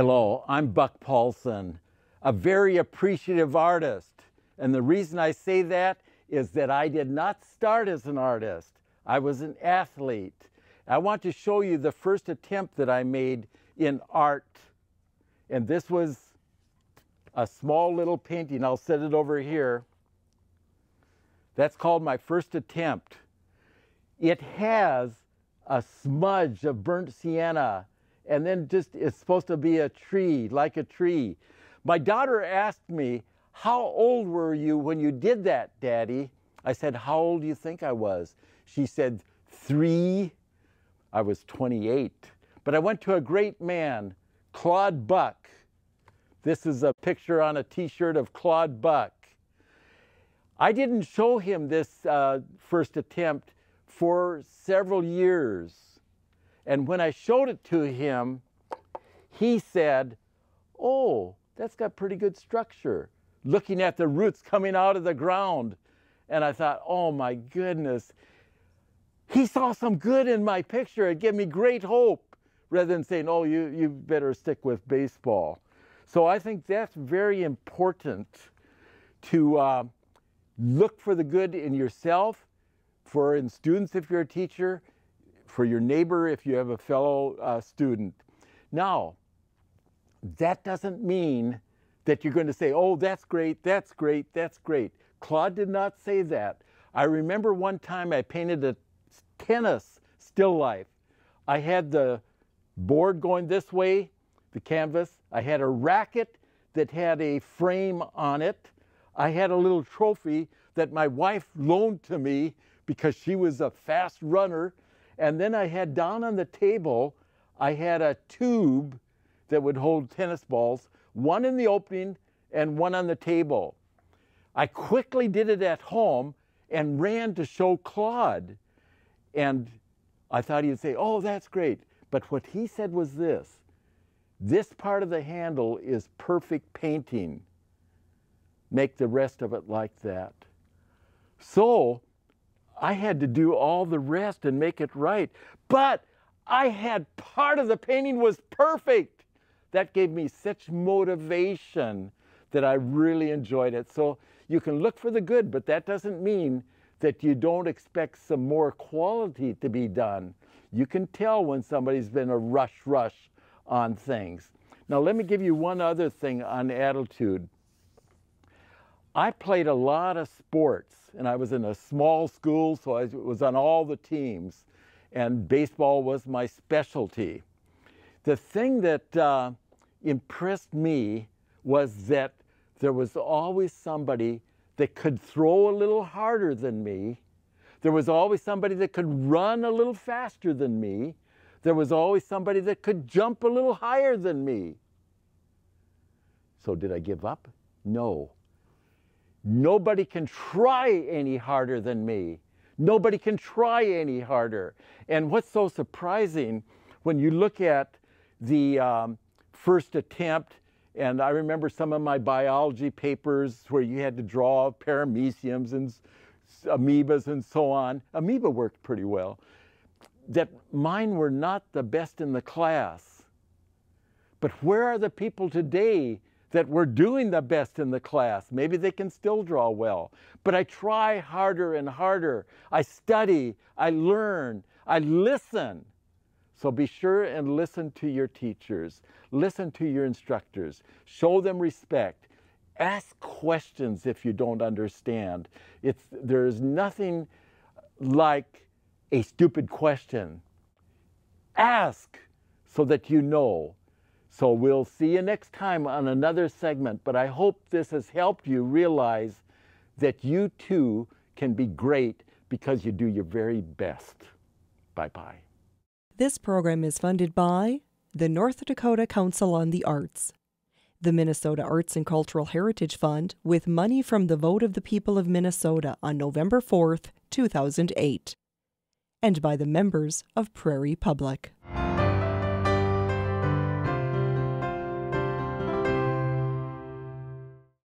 Hello, I'm Buck Paulson, a very appreciative artist. And the reason I say that is that I did not start as an artist. I was an athlete. I want to show you the first attempt that I made in art. And this was a small little painting. I'll set it over here. That's called my first attempt. It has a smudge of burnt sienna, and then just it's supposed to be a tree, like a tree. My daughter asked me, "How old were you when you did that, Daddy?" I said, "How old do you think I was?" She said, 3. I was 28. But I went to a great man, Claude Buck. This is a picture on a t-shirt of Claude Buck. I didn't show him this first attempt for several years. And when I showed it to him, he said, "Oh, that's got pretty good structure," looking at the roots coming out of the ground. And I thought, oh my goodness, he saw some good in my picture. It gave me great hope, rather than saying, "Oh, you better stick with baseball." So I think that's very important to look for the good in yourself, in students if you're a teacher, for your neighbor if you have a fellow student. Now, that doesn't mean that you're going to say, "Oh, that's great, that's great, that's great." Claude did not say that. I remember one time I painted a tennis still life. I had the board going this way, the canvas. I had a racket that had a frame on it. I had a little trophy that my wife loaned to me because she was a fast runner. And then I had down on the table, I had a tube that would hold tennis balls, one in the opening and one on the table. I quickly did it at home and ran to show Claude. And I thought he'd say, "Oh, that's great." But what he said was this: "This part of the handle is perfect painting. Make the rest of it like that." So I had to do all the rest and make it right. But I had part of the painting was perfect. That gave me such motivation that I really enjoyed it. So you can look for the good, but that doesn't mean that you don't expect some more quality to be done. You can tell when somebody's been a rush on things. Now let me give you one other thing on attitude. I played a lot of sports, and I was in a small school, so I was on all the teams, and baseball was my specialty. The thing that impressed me was that there was always somebody that could throw a little harder than me. There was always somebody that could run a little faster than me. There was always somebody that could jump a little higher than me. So did I give up? No. Nobody can try any harder than me. Nobody can try any harder. And what's so surprising when you look at the first attempt, and I remember some of my biology papers where you had to draw parameciums and amoebas and so on. Amoeba worked pretty well. That mine were not the best in the class. But where are the people today that were doing the best in the class? Maybe they can still draw well. But I try harder and harder. I study, I learn, I listen. So be sure and listen to your teachers. Listen to your instructors. Show them respect. Ask questions if you don't understand. There's nothing like a stupid question. Ask so that you know. So we'll see you next time on another segment, but I hope this has helped you realize that you too can be great because you do your very best. Bye-bye. This program is funded by the North Dakota Council on the Arts, the Minnesota Arts and Cultural Heritage Fund, with money from the vote of the people of Minnesota on November 4th, 2008, and by the members of Prairie Public.